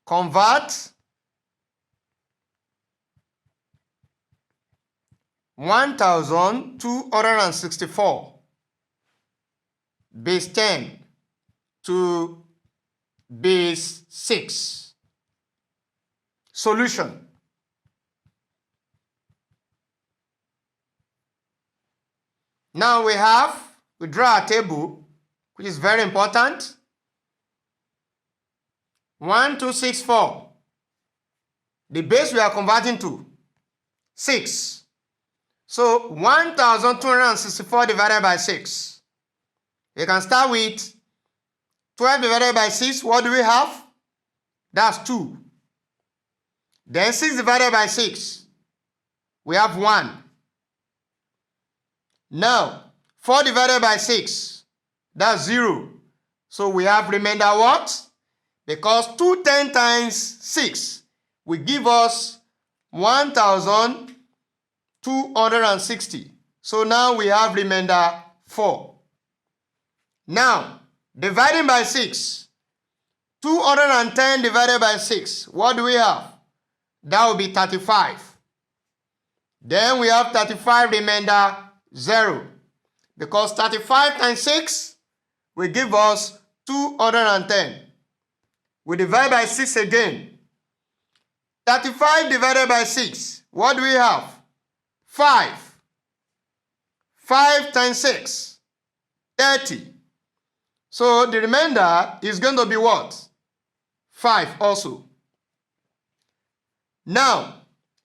Convert 1264 base 10 to base 6. Solution. Now we draw a table, which is very important. 1264. The base we are converting to 6. So 1264 divided by 6. We can start with 12 divided by 6. What do we have? That's 2. Then 6 divided by 6. We have 1. Now 4 divided by 6. That's 0. So we have remainder what? Because 210 times 6 will give us 1260. So now we have remainder 4. Now, dividing by 6. 210 divided by 6. What do we have? That will be 35. Then we have 35 remainder 0. Because 35 times 6 will give us 210. We divide by 6 again. 35 divided by 6. What do we have? 5. 5 times 6. 30. So the remainder is going to be what? 5 also. Now,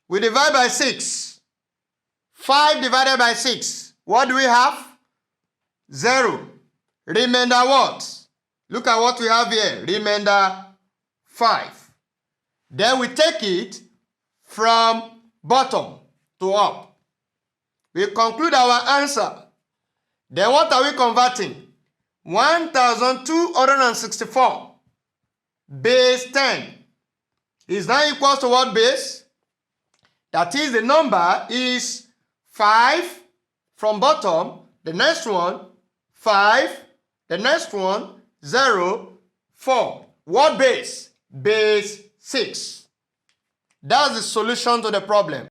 we divide by 6. 5 divided by 6. What do we have? 0. Remainder what? Look at what we have here. Remainder 5. Then we take it from bottom to up. We conclude our answer. Then what are we converting? 1264 base 10 is now equals to what base? That is, the number is 5 from bottom, the next one 5, the next one 0, 4. What base? Base 6. That's the solution to the problem.